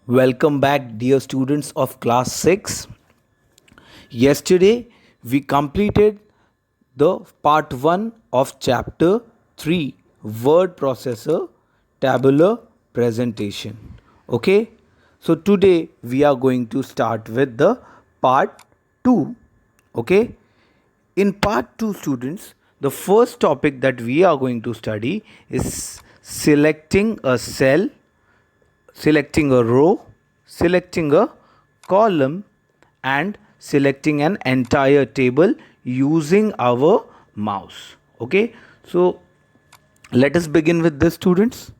Welcome back, dear students of class 6. Yesterday, we completed the part 1 of chapter 3 word processor tabular presentation. Okay, so today we are going to start with the part 2. Okay, in part 2, students, the first topic that we are going to study is selecting a cell, selecting a row, selecting a column, and selecting an entire table using our mouse. Okay, so let us begin with this, students.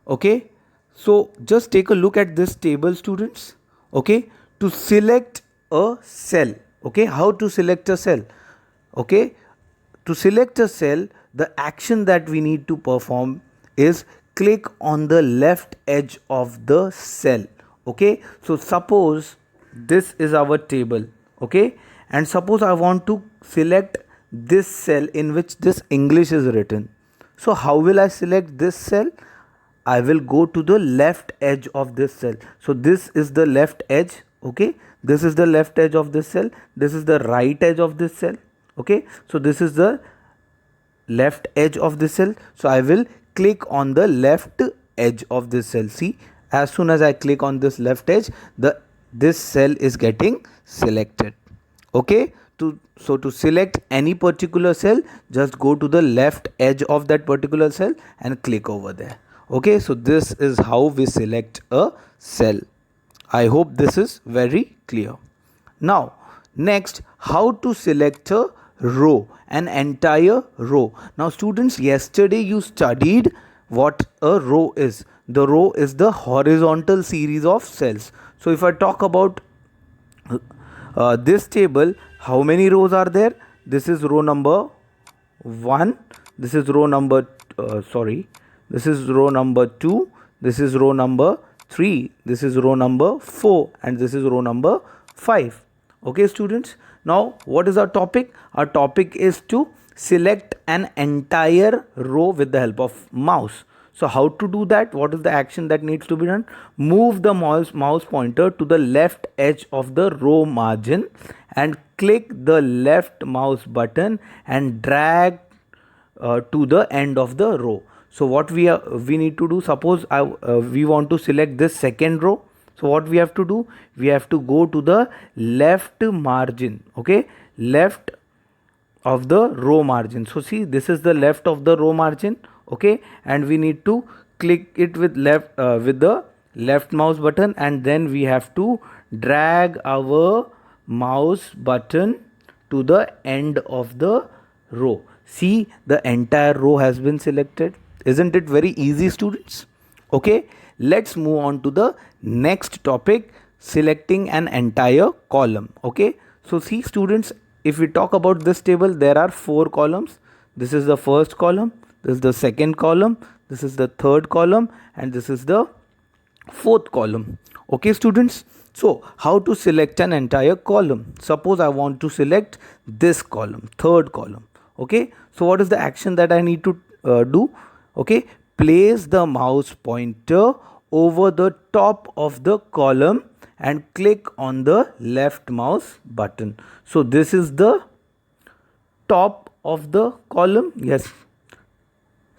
Okay, so just take a look at this table, students. Okay, to select a cell. Okay, how to select a cell? Okay, to select a cell, the action that we need to perform is click on the left edge of the cell. Okay, so suppose this is our table. Okay, and suppose I want to select this cell in which this English is written. So how will I select this cell? I will go to the left edge of this cell. So this is the left edge. Okay, this is the left edge of this cell, this is the right edge of this cell. Okay, so this is the left edge of this cell, so I will click on the left edge of this cell. See, as soon as I click on this left edge, this cell is getting selected. Okay, to select any particular cell, just go to the left edge of that particular cell and click over there. Okay, so this is how we select a cell. I hope this is very clear. Now, next, how to select a row, an entire row. Now, students, yesterday you studied what a row is. The row is the horizontal series of cells. So, if I talk about this table, how many rows are there? This is row number 1, this is row number this is row number 2, this is row number 3, this is row number 4, and this is row number 5. Okay, students, now what is our topic? Our topic is to select an entire row with the help of mouse. So how to do that? What is the action that needs to be done? Move the mouse pointer to the left edge of the row margin and click the left mouse button and drag to the end of the row. So what we need to do, suppose we want to select this second row. So what we have to do? We have to go to the left margin. Okay, left of the row margin. So see, this is the left of the row margin. Okay, and we need to click it with the left mouse button, and then we have to drag our mouse button to the end of the row. See, the entire row has been selected. Isn't it very easy, students? Okay, let's move on to the next topic, selecting an entire column. Okay, so see, students, if we talk about this table, there are 4 columns. This is the first column, this is the second column, this is the third column, and this is the fourth column. Okay, students, so how to select an entire column? Suppose I want to select this column, third column. Okay, so what is the action that I need to do? Okay, place the mouse pointer over the top of the column and click on the left mouse button. So this is the top of the column. Yes,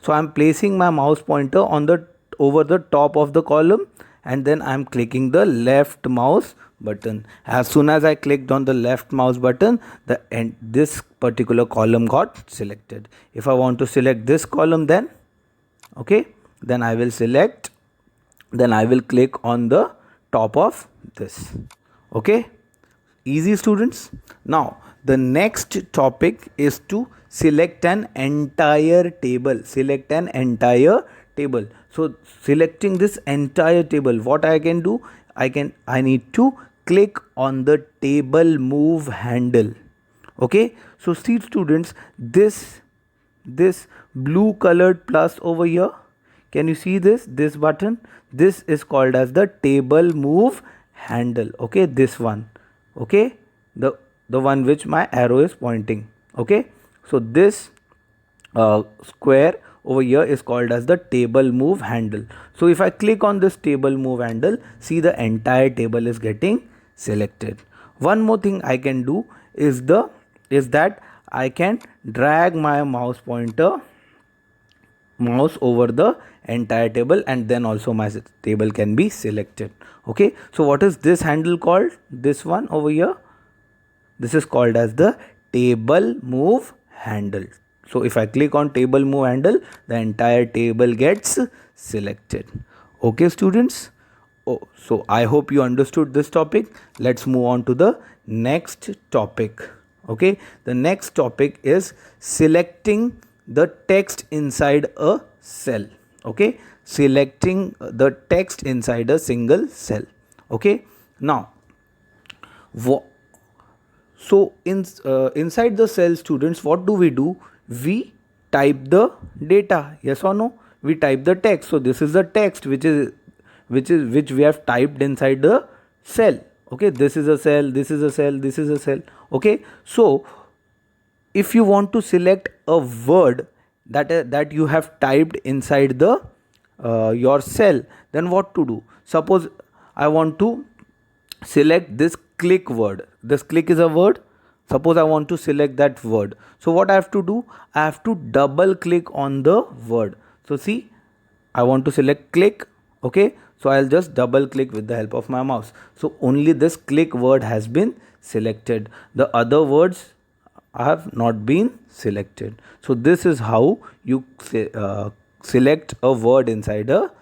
so I'm placing my mouse pointer on the over the top of the column, and then I'm clicking the left mouse button. As soon as I clicked on the left mouse button, this particular column got selected. If I want to select this column, then okay, then I will select, then I will click on the top of this. Okay, easy, students. Now the next topic is to select an entire table. Select an entire table. So selecting this entire table, what I can do, I need to click on the table move handle. Okay, so see, students, this blue colored plus over here, can you see this button? This is called as the table move handle. Okay, this one. Okay, the one which my arrow is pointing. Okay, so this square over here is called as the table move handle. So if I click on this table move handle, see the entire table is getting selected. One more thing I can do is that I can drag my mouse over the entire table, and then also my table can be selected. Okay, so what is this handle called? This one over here, this is called as the table move handle. So if I click on table move handle, the entire table gets selected. Okay students, so I hope you understood this topic. Let's move on to the next topic. Okay, the next topic is selecting the text inside a cell. Okay, selecting the text inside a single cell. Okay, now so inside the cell, students, what do? We type the data, yes or no? We type the text. So this is the text which we have typed inside the cell. Okay, this is a cell, this is a cell, this is a cell. Okay, so if you want to select a word that you have typed inside the your cell, then what to do? Suppose I want to select this click word. This click is a word. Suppose I want to select that word. So what I have to do? I have to double click on the word. So see, I want to select click. Okay, so I'll just double click with the help of my mouse. So only this click word has been selected. The other words have not been selected. So this is how you select a word inside a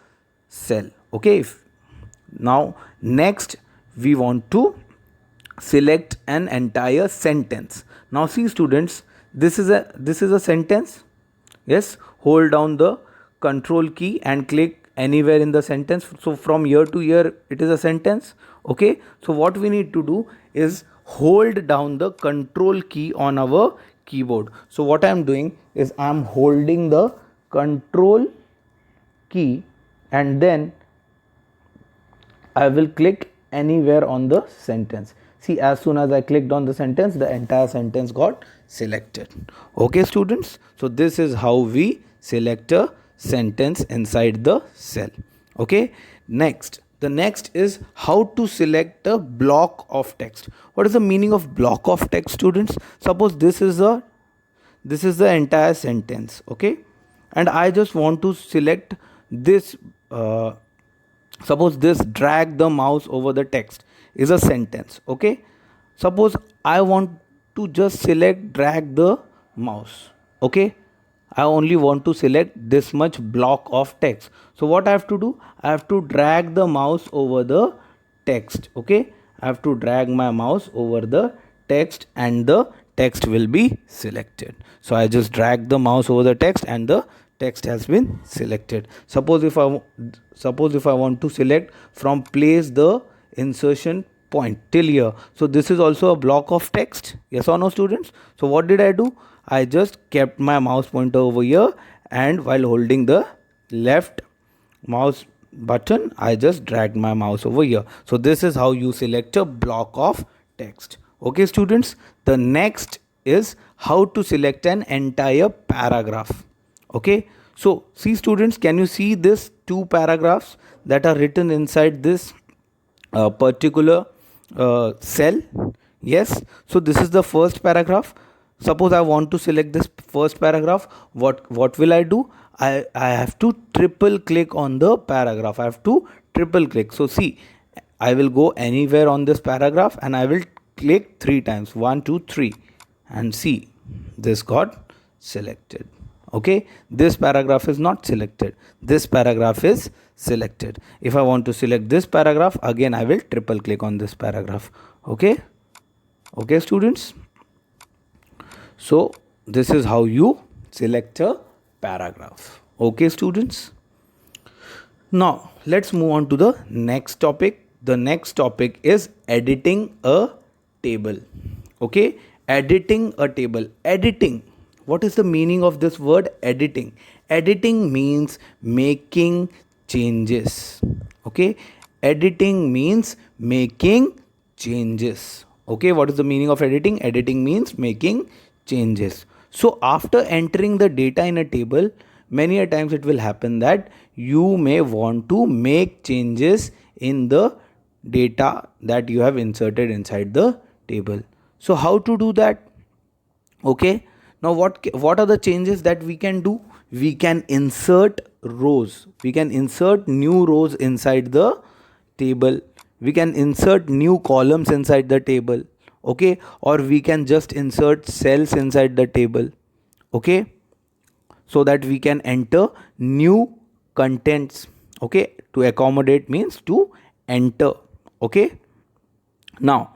cell. Okay, now next we want to select an entire sentence. Now see students, this is a sentence. Yes, hold down the control key and click anywhere in the sentence. So from here to here it is a sentence. Okay, so what we need to do is hold down the control key on our keyboard. So what I am doing is I am holding the control key, and then I will click anywhere on the sentence. See, as soon as I clicked on the sentence, the entire sentence got selected. Okay students, so this is how we select a sentence inside the cell. Okay, the next is how to select a block of text. What is the meaning of block of text, students? Suppose this is the entire sentence. Okay, and I just want to select this. Suppose this drag the mouse over the text is a sentence. Okay, suppose I want to just select drag the mouse. Okay, I only want to select this much block of text. So what I have to do? I have to drag the mouse over the text. Okay, I have to drag my mouse over the text, and the text will be selected. So I just drag the mouse over the text, and the text has been selected. Suppose if I want to select from place the insertion point till here, so this is also a block of text. Yes or no students? So what did I do? I just kept my mouse pointer over here, and while holding the left mouse button, I just dragged my mouse over here. So this is how you select a block of text. Okay students, the next is how to select an entire paragraph. Okay, so see students, can you see this two paragraphs that are written inside this particular cell? Yes, so this is the first paragraph. Suppose I want to select this first paragraph. What will I do? I have to triple click on the paragraph. I have to triple click. So see, I will go anywhere on this paragraph, and I will click 3 times, 1 2 3, and see, this got selected. Okay, this paragraph is not selected, this paragraph is selected. If I want to select this paragraph, again I will triple click on this paragraph. Okay students, so this is how you select a paragraph. Okay students, now let's move on to the next topic. The next topic is editing a table. Okay, editing a table. Editing, what is the meaning of this word editing? Editing means making changes. Okay, editing means making changes. Okay, what is the meaning of editing? Editing means making changes. So after entering the data in a table, many a times it will happen that you may want to make changes in the data that you have inserted inside the table. So how to do that? Okay, now what are the changes that we can do? We can insert rows, we can insert new rows inside the table, we can insert new columns inside the table, okay, or we can just insert cells inside the table, okay, so that we can enter new contents, okay. To accommodate means to enter, okay. Now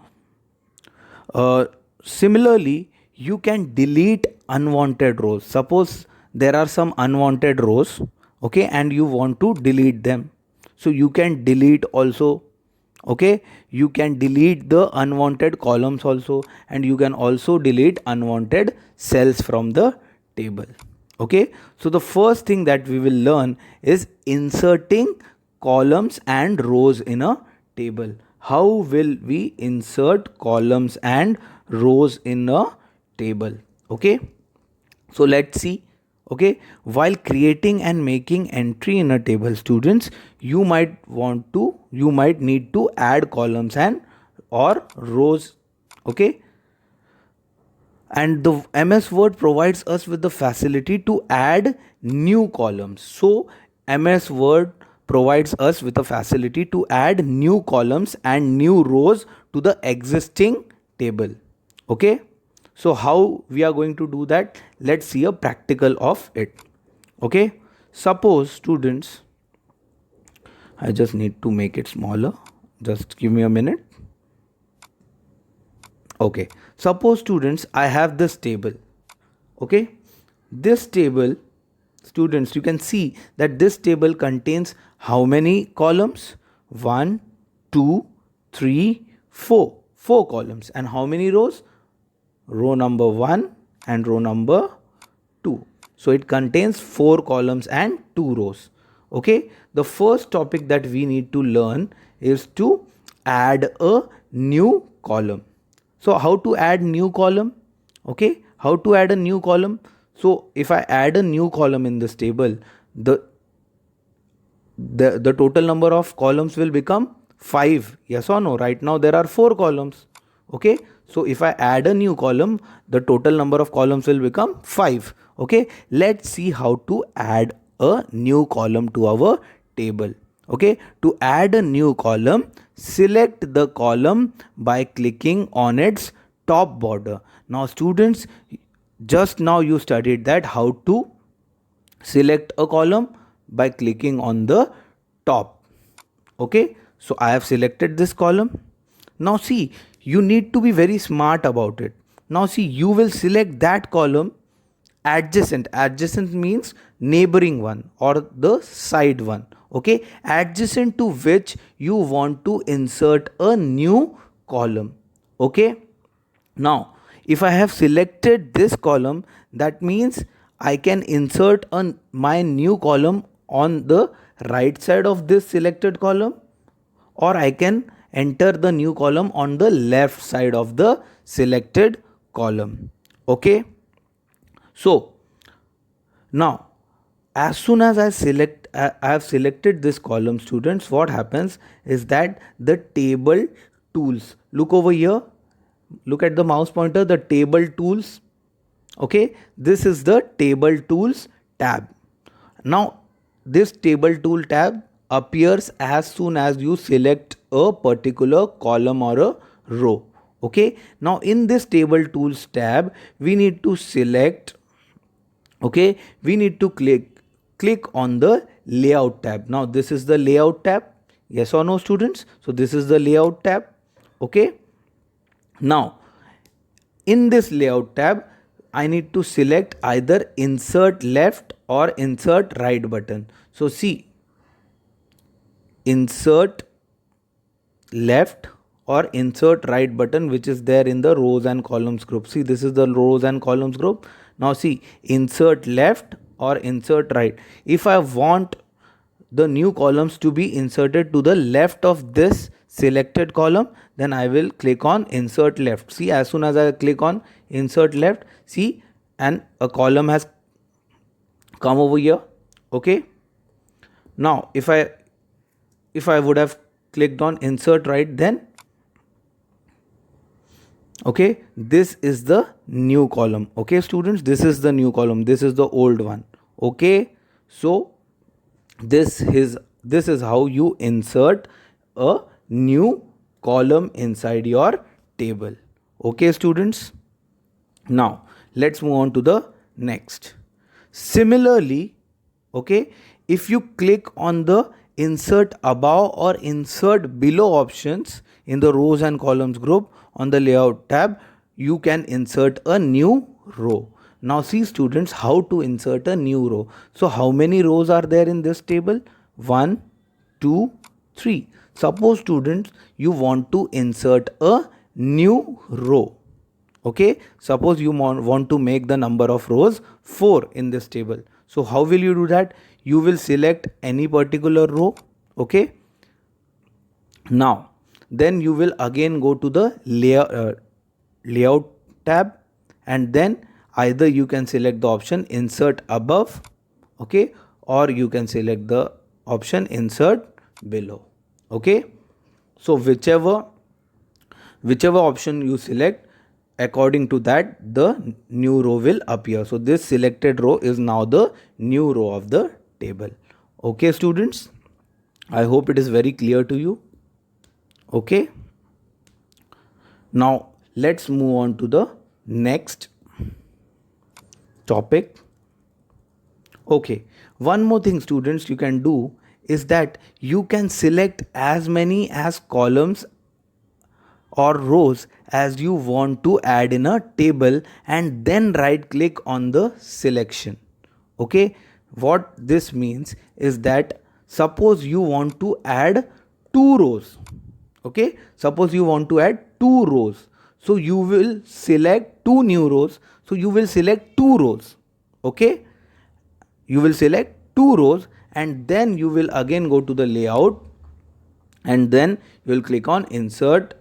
similarly, you can delete unwanted rows. Suppose there are some unwanted rows, okay, and you want to delete them, so you can delete also, okay. You can delete the unwanted columns also, and you can also delete unwanted cells from the table, okay. So the first thing that we will learn is inserting columns and rows in a table. How will we insert columns and rows in a table? Okay, so let's see. Okay, while creating and making entry in a table, students, you might need to add columns and or rows, okay. And the MS Word provides us with the facility to add new columns. So MS Word provides us with a facility to add new columns and new rows to the existing table, okay. So how we are going to do that? Let's see a practical of it, okay. Suppose students, I just need to make it smaller, just give me a minute. Okay, suppose students, I have this table, okay. This table, students, you can see that this table contains how many columns? 1, 2, 3, 4. 4 columns. And how many rows? Row number 1 and row number 2. So it contains 4 columns and 2 rows. Okay. The first topic that we need to learn is to add a new column. So how to add new column? Okay. How to add a new column? So if I add a new column in this table, the total number of columns will become 5. Yes or no? Right now there are 4 columns. Okay. So if I add a new column, the total number of columns will become 5. Okay. Let's see how to add a new column to our table. Okay. To add a new column, select the column by clicking on its top border. Now students, just now you studied that how to select a column by clicking on the top. Okay, so I have selected this column. Now see, you need to be very smart about it. Now see, you will select that column adjacent. Adjacent means neighboring one or the side one. Okay, adjacent to which you want to insert a new column. Okay, now if I have selected this column, that means I can insert my new column on the right side of this selected column, or I can enter the new column on the left side of the selected column. Okay, so now as soon as I have selected this column, students, what happens is that the table tools, look over here, look at the mouse pointer, the table tools. Okay, this is the table tools tab. Now this table tool tab appears as soon as you select a particular column or a row. Okay, now in this table tools tab, we need to select, okay, we need to click on the layout tab. Now this is the layout tab. Yes or no, students? So this is the layout tab. Okay, now in this layout tab, I need to select either insert left or insert right button. So see, insert left or insert right button, which is there in the rows and columns group. See, this is the rows and columns group. Now see, insert left or insert right. If I want the new columns to be inserted to the left of this selected column, then I will click on insert left. See, as soon as I click on insert left, see, and a column has come over here. Okay, now if I would have clicked on insert right, then okay, this is the new column. Okay students, this is the new column, this is the old one. Okay, so this is how you insert a new column inside your table. Okay students, now let's move on to the next. Similarly, okay, if you click on the insert above or insert below options in the rows and columns group on the layout tab, you can insert a new row. Now see students, how to insert a new row. So how many rows are there in this table? 1, 2, 3. Suppose students, you want to insert a new row. Okay, suppose you want to make the number of rows 4 in this table. So how will you do that? You will select any particular row. Okay, now then you will again go to the layout tab, and then either you can select the option insert above, okay, or you can select the option insert below. Okay, so whichever option you select, according to that the new row will appear. So this selected row is now the new row of the table. Okay students, I hope it is very clear to you. Okay, now let's move on to the next topic. Okay, one more thing students you can do is that you can select as many as columns or rows as you want to add in a table, and then right click on the selection. Okay, what this means is that suppose you want to add 2 rows. Okay, suppose you want to add 2 rows, so you will select 2 new rows, so you will select 2 rows. Okay, you will select 2 rows, and then you will again go to the layout, and then you will click on insert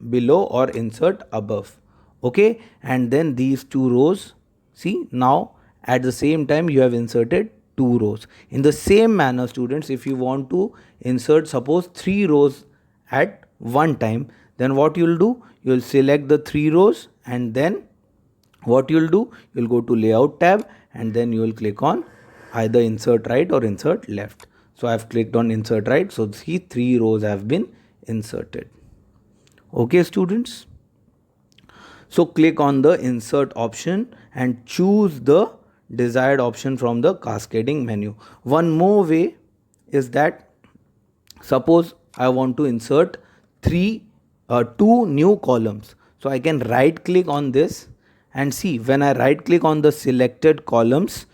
below or insert above. Okay, and then these 2 rows, see, now at the same time you have inserted 2 rows. In the same manner students, if you want to insert suppose 3 rows at one time, then what you will do, you will select the 3 rows, and then what you will do, you will go to layout tab, and then you will click on either insert right or insert left. So I have clicked on insert right, so see 3 rows have been inserted. Okay students, so click on the insert option and choose the desired option from the cascading menu. One more way is that suppose I want to insert 2 new columns, so I can right click on this, and see, when I right click on the selected columns,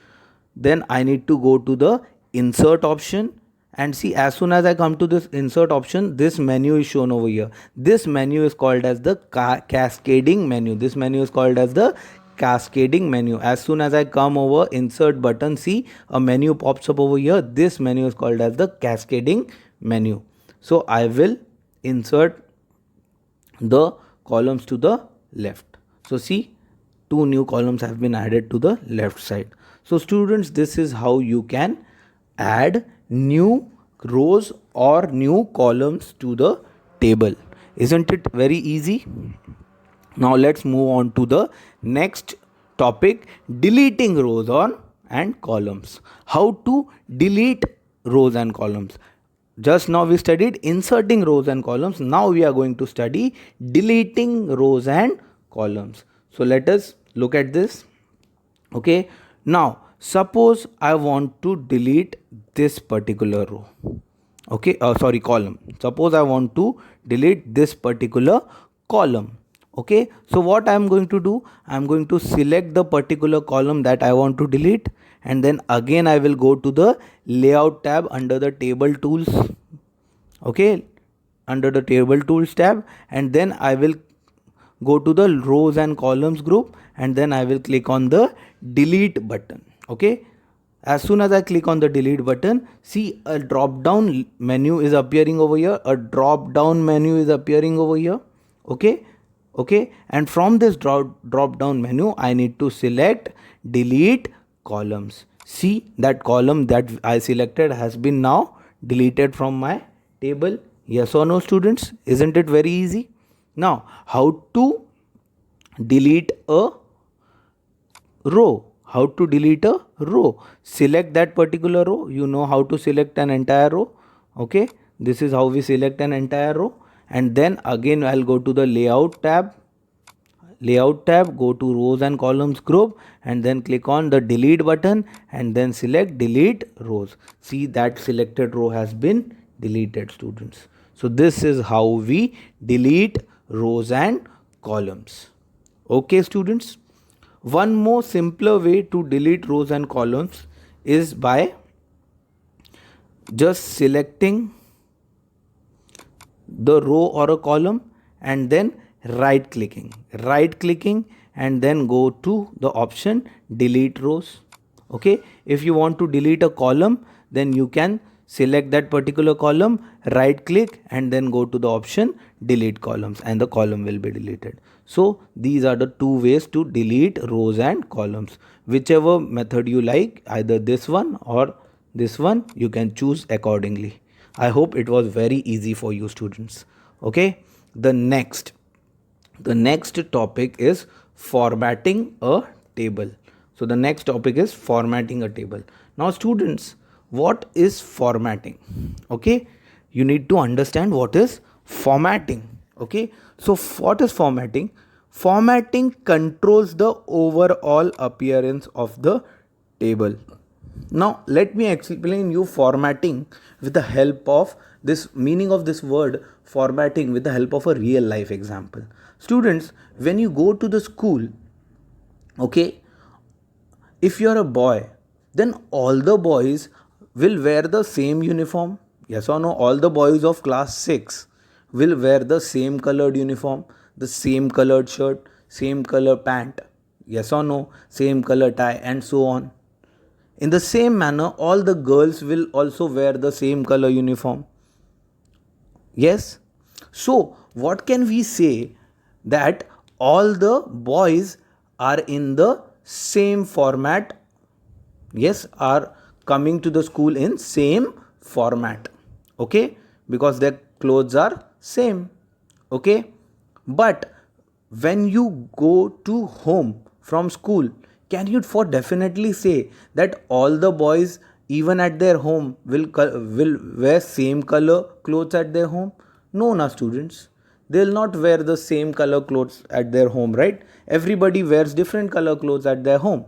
then I need to go to the insert option, and see, as soon as I come to this insert option, this menu is shown over here. This menu is called as the cascading menu. This menu is called as the cascading menu. As soon as I come over insert button, see, a menu pops up over here. This menu is called as the cascading menu. So I will insert the columns to the left. So see, 2 new columns have been added to the left side. So students, this is how you can add new rows or new columns to the table. Isn't it very easy? Now let's move on to the next topic, deleting rows and columns. How to delete rows and columns. Just now we studied inserting rows and columns. Now we are going to study deleting rows and columns. So let us look at this. Okay, now suppose I want to delete this particular row. Okay, column. Suppose I want to delete this particular column. Okay, so what I am going to do, I am going to select the particular column that I want to delete, and then again I will go to the layout tab under the table tools. Okay, under the table tools tab, and then I will go to the rows and columns group, and then I will click on the delete button. Okay, as soon as I click on the delete button, see, a drop down menu is appearing over here. A drop down menu is appearing over here. Okay, and from this drop down menu I need to select delete columns. See that column that I selected has been now deleted from my table. Yes or no, students? Isn't it very easy? Now, how to delete a row? How to delete a row? Select that particular row. You know how to select an entire row. Okay, this is how we select an entire row. And then again I'll go to the layout tab, go to rows and columns group, and then click on the delete button and then select delete rows. See that selected row has been deleted, students. So this is how we delete rows and columns. Okay, students. One more simpler way to delete rows and columns is by just selecting the row or a column and then right clicking and then go to the option delete rows. Okay, if you want to delete a column, then you can select that particular column, right click and then go to the option delete columns, and the column will be deleted. So these are the two ways to delete rows and columns. Whichever method you like, either this one or this one, you can choose accordingly. I hope it was very easy for you, students. Okay, the next topic is formatting a table. So the next topic is formatting a table. Now, students, what is formatting? Okay, you need to understand what is formatting. Okay, so what is formatting? Formatting controls the overall appearance of the table. Now let me explain you formatting with the help of this meaning of this word formatting with the help of a real life example. Students, when you go to the school, okay, if you are a boy, then all the boys will wear the same uniform. Yes or no? All the boys of class 6 will wear the same colored uniform, the same colored shirt, same color pant. Yes or no? Same color tie, and so on. In the same manner, all the girls will also wear the same color uniform. Yes. So, what can we say? That all the boys are in the same format. Yes, are coming to the school in same format. Okay, because their clothes are same. Okay, but when you go to home from school, can you for definitely say that all the boys even at their home will wear same color clothes at their home? No, na, students. They'll not wear the same color clothes at their home, right? Everybody wears different color clothes at their home.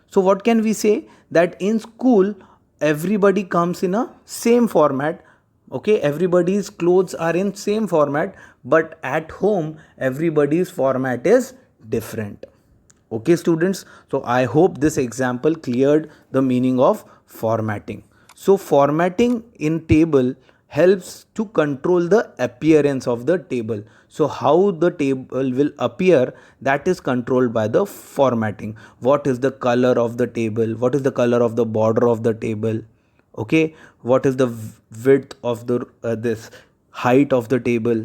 So what can we say? That in school everybody comes in a same format. Okay, everybody's clothes are in same format, but at home everybody's format is different. Okay, students, so I hope this example cleared the meaning of formatting. So formatting in table helps to control the appearance of the table. So how the table will appear, that is controlled by the formatting. What is the color of the table? What is the color of the border of the table? Okay, what is the width of the this height of the table?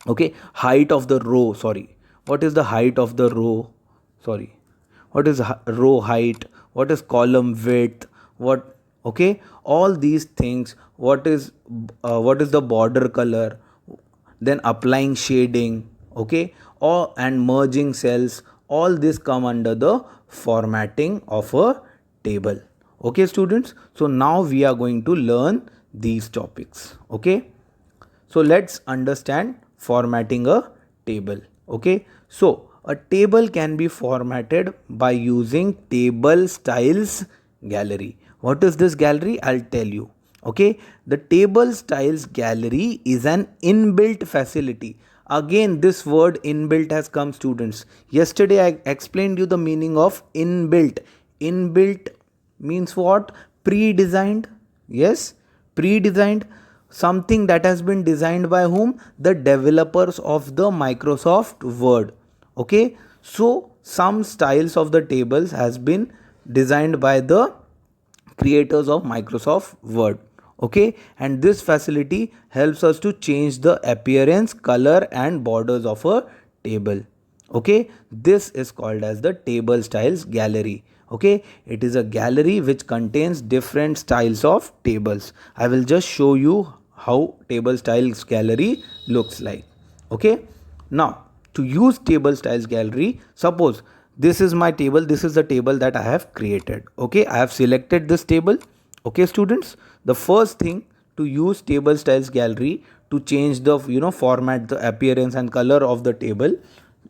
Okay, height of the row, sorry, what is the height of the row? Sorry, what is row height? What is column width? What? Okay, all these things. What is the border color? Then applying shading. Okay, or and merging cells, all this come under the formatting of a table. Okay, students, so now we are going to learn these topics. Okay, so let's understand formatting a table. Okay, so a table can be formatted by using table styles gallery. What is this gallery? I'll tell you. Okay, the table styles gallery is an inbuilt facility. Again, this word inbuilt has come, students. Yesterday I explained you the meaning of inbuilt. Inbuilt means what? Pre-designed. Yes, pre-designed. Something that has been designed by whom? The developers of the Microsoft Word. Okay, so some styles of the tables has been designed by the creators of Microsoft Word. Okay, and this facility helps us to change the appearance, color and borders of a table. Okay, this is called as the table styles gallery. Okay, it is a gallery which contains different styles of tables. I will just show you how table styles gallery looks like. Okay, now to use table styles gallery, suppose this is my table, this is the table that I have created. Okay, I have selected this table. Okay students, the first thing to use table styles gallery to change the format, the appearance and color of the table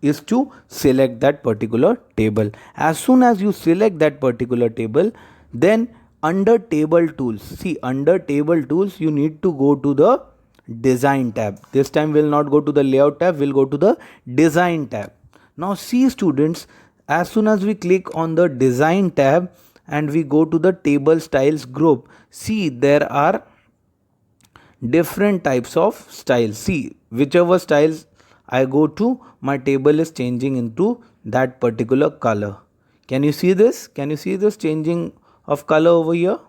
is to select that particular table. As soon as you select that particular table, then under table tools, see under table tools you need to go to the design tab. This time we'll not go to the layout tab, we'll go to the design tab. Now see students, as soon as we click on the design tab and we go to the table styles group, see there are different types of styles. See, whichever styles I go to, my table is changing into that particular color. Can you see this? Can you see this changing of color over here?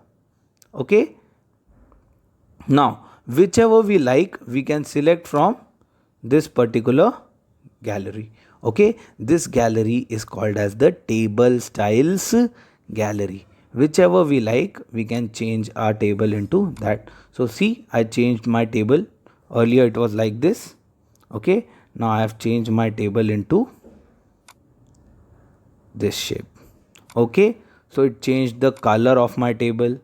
Okay. Now, whichever we like, we can select from this particular gallery. Okay, this gallery is called as the table styles gallery. Whichever we like, we can change our table into that. So see, I changed my table. Earlier it was like this. Okay, now I have changed my table into this shape. Okay, so it changed the color of my table.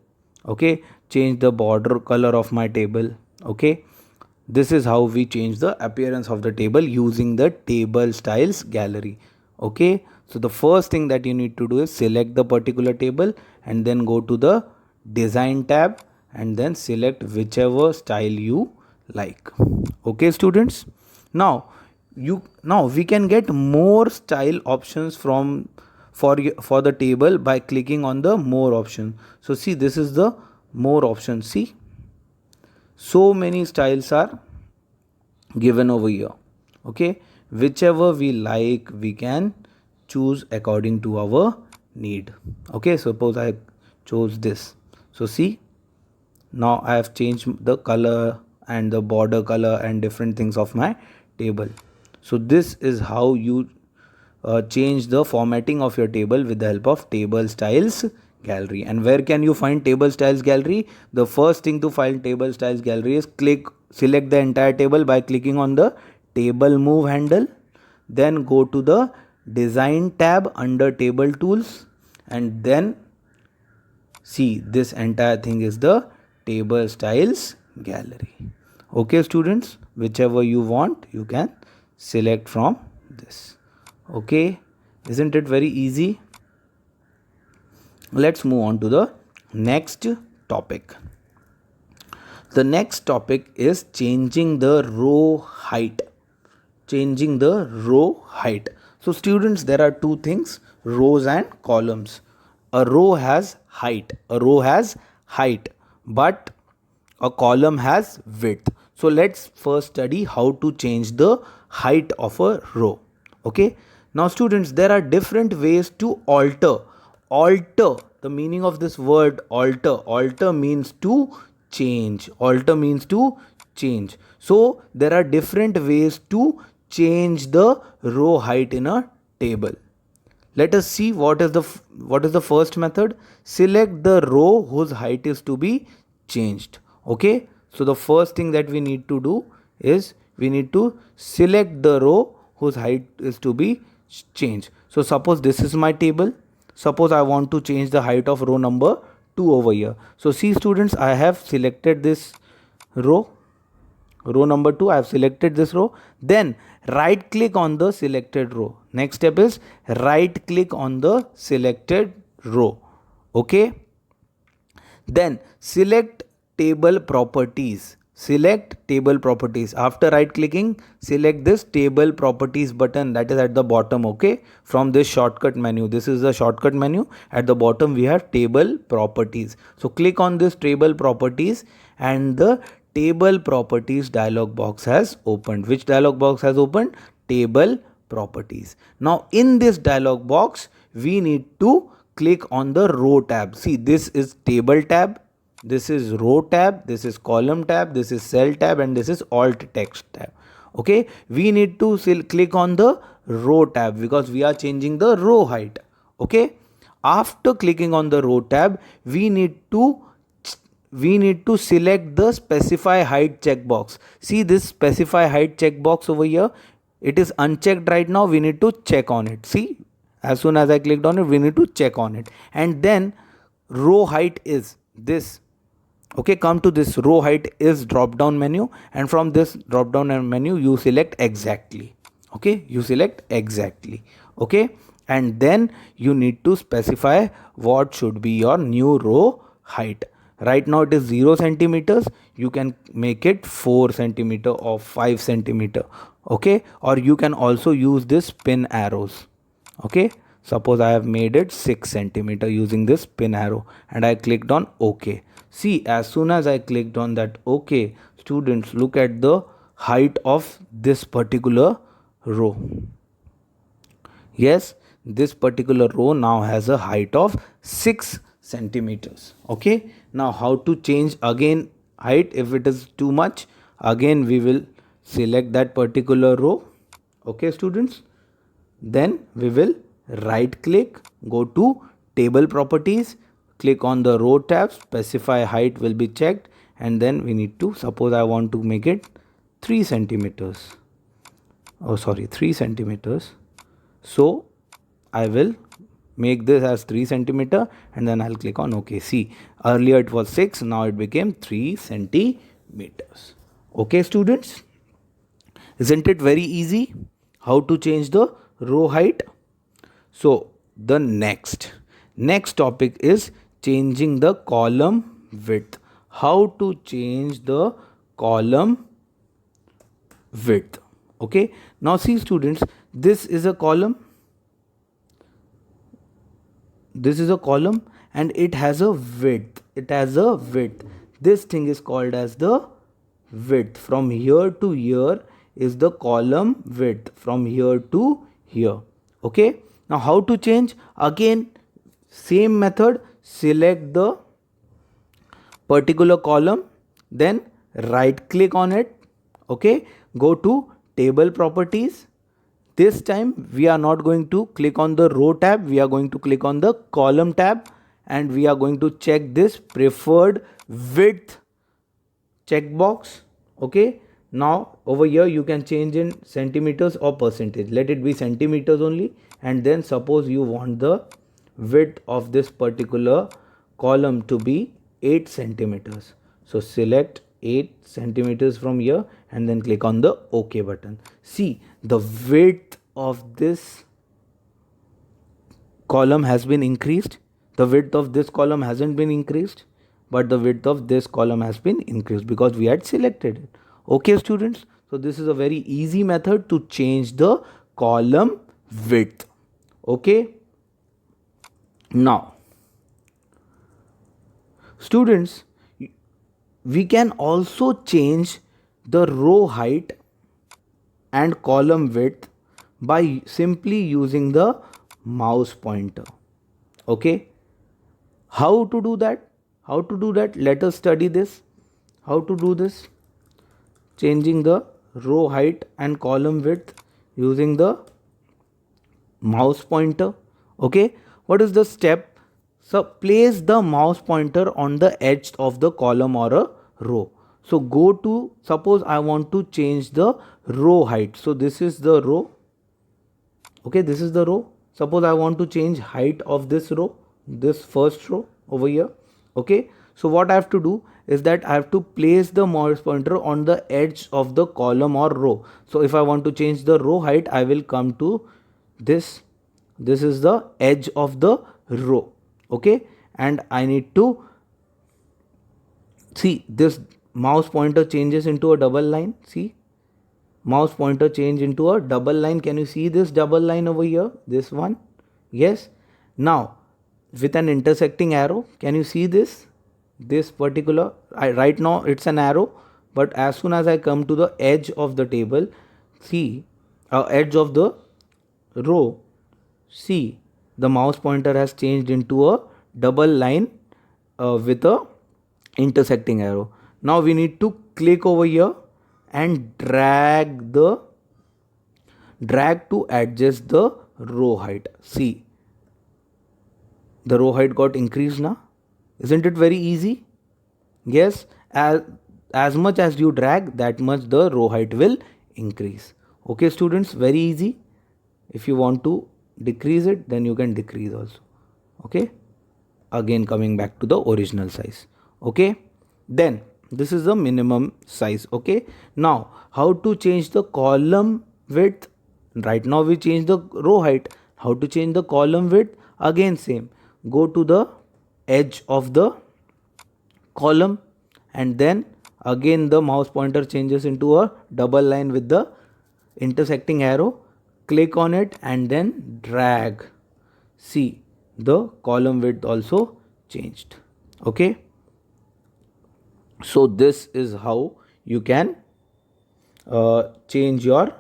Okay, change the border color of my table. Okay, this is how we change the appearance of the table using the table styles gallery. Okay, so the first thing that you need to do is select the particular table and then go to the design tab and then select whichever style you like. Okay students, now we can get more style options from for the table by clicking on the more option. So see, this is the more option. See, so many styles are given over here. Okay, whichever we like we can choose according to our need. Okay, suppose I chose this. So see, now I have changed the color and the border color and different things of my table. So this is how you change the formatting of your table with the help of table styles gallery. And where can you find table styles gallery? The first thing to find table styles gallery is select the entire table by clicking on the table move handle, then go to the design tab under table tools, and then see, this entire thing is the table styles gallery. Okay students, whichever you want you can select from this. Okay, isn't it very easy? Let's move on to the next topic. The next topic is changing the row height. Changing the row height. So students, there are two things, rows and columns. A row has height. A row has height, but a column has width. So let's first study how to change the height of a row. Okay. Now students, there are different ways to alter. Alter, the meaning of this word alter. Alter means to change. Alter means to change. So there are different ways to change the row height in a table. Let us see what is the first method. Select the row whose height is to be changed. Okay, so the first thing that we need to do is we need to select the row whose height is to be changed. So suppose this is my table. Suppose I want to change the height of row number 2 over here. So see students, I have selected this row number 2. I have selected this row. Then right click on the selected row. Next step is right click on the selected row. Okay. Then select table properties. Select table properties. After right clicking, select this table properties button that is at the bottom. Okay, from this shortcut menu. This is the shortcut menu. At the bottom we have table properties. So click on this table properties and the table properties dialog box has opened. Which dialog box has opened? Table properties. Now in this dialog box we need to click on the row tab. See, this is table tab, this is row tab, this is column tab, this is cell tab, and this is alt text tab. Okay, we need to click on the row tab because we are changing the row height. Okay, After clicking on the row tab, we need to select the specify height checkbox. See this specify height checkbox over here, it is unchecked right now. We need to check on it. See, as soon as I clicked on it, we need to check on it. And then row height is this. Okay, come to this row height is drop down menu, and from this drop down menu you select exactly. Okay, you select exactly. Okay, and then you need to specify what should be your new row height. Right now it is 0 centimeters. You can make it 4 centimeter or 5 centimeter. Okay, or you can also use this pin arrows. Okay, suppose I have made it 6 centimeter using this pin arrow, and I clicked on OK. See, as soon as I clicked on that OK, students, look at the height of this particular row. Yes, this particular row now has a height of 6 centimeters. Okay, now how to change again height if it is too much? Again we will select that particular row. Okay students, then we will right click, go to table properties, click on the row tab, specify height will be checked, and then we need to, suppose I want to make it 3 centimeters. Oh sorry, 3 centimeters. So I will make this as 3 centimeter, and then I'll click on OK. See, earlier it was 6, now it became 3 centimeters. Okay students, isn't it very easy how to change the row height? So the next topic is changing the column width. How to change the column width? Okay, now see students, this is a column, and it has a width. This thing is called as the width. From here to here is the column width, from here to here. Okay, now how to change? Again same method, select the particular column, then right click on it. Okay, go to table properties. This time we are not going to click on the row tab, we are going to click on the column tab, and we are going to check this preferred width checkbox. Okay, now over here you can change in centimeters or percentage. Let it be centimeters only, and then suppose you want the width of this particular column to be 8 centimeters. So select 8 centimeters from here and then click on the OK button. See, the width of this column has been increased. The width of this column hasn't been increased, but the width of this column has been increased because we had selected it. Okay students, so this is a very easy method to change the column width. Okay, now students, we can also change the row height and column width by simply using the mouse pointer. Okay, how to do that? Let us study this. How to do this? Changing the row height and column width using the mouse pointer. Okay, what is the step? So place the mouse pointer on the edge of the column or a row. So go to, suppose I want to change the row height. So this is the row. Okay, this is the row. Suppose I want to change height of this row, this first row over here. Okay, so what I have to do is that I have to place the mouse pointer on the edge of the column or row. So if I want to change the row height, I will come to this. This is the edge of the row. Okay, and I need to see this mouse pointer changes into a double line. See, mouse pointer change into a double line. Can you see this double line over here? This one. Yes. Now with an intersecting arrow, can you see this? This particular, right now it's an arrow, but as soon as I come to the edge of the table, see, edge of the row, see, the mouse pointer has changed into a double line with a intersecting arrow. Now we need to click over here and drag to adjust the row height. See, the row height got increased now. Isn't it very easy? Yes, as much as you drag, that much the row height will increase. Okay, students, very easy. If you want to decrease it, then you can decrease also. Okay, again coming back to the original size. Okay, then this is the minimum size. Okay, now how to change the column width? Right now we change the row height. How to change the column width? Again same, go to the edge of the column, and then again the mouse pointer changes into a double line with the intersecting arrow. Click on it and then drag. See, the column width also changed. Okay, so this is how you can change your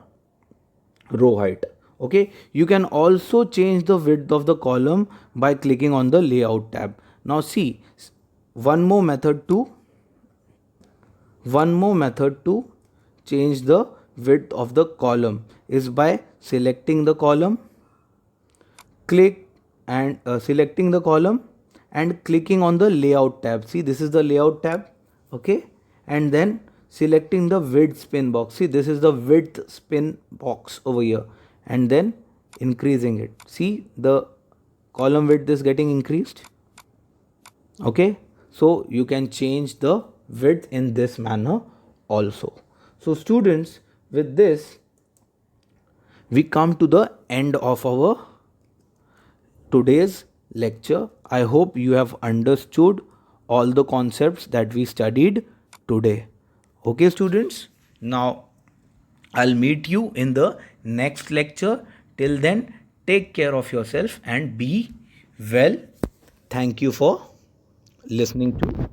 row height. Okay, you can also change the width of the column by clicking on the layout tab. Now see, one more method to change the width of the column is by selecting the column, click and selecting the column and clicking on the layout tab. See, this is the layout tab. Okay, and then selecting the width spin box. See, this is the width spin box over here, and then increasing it. See, the column width is getting increased. Okay, so you can change the width in this manner also. So students, with this we come to the end of our today's lecture. I hope you have understood all the concepts that we studied today. Okay students, now I'll meet you in the next lecture. Till then, take care of yourself and be well. Thank you for listening to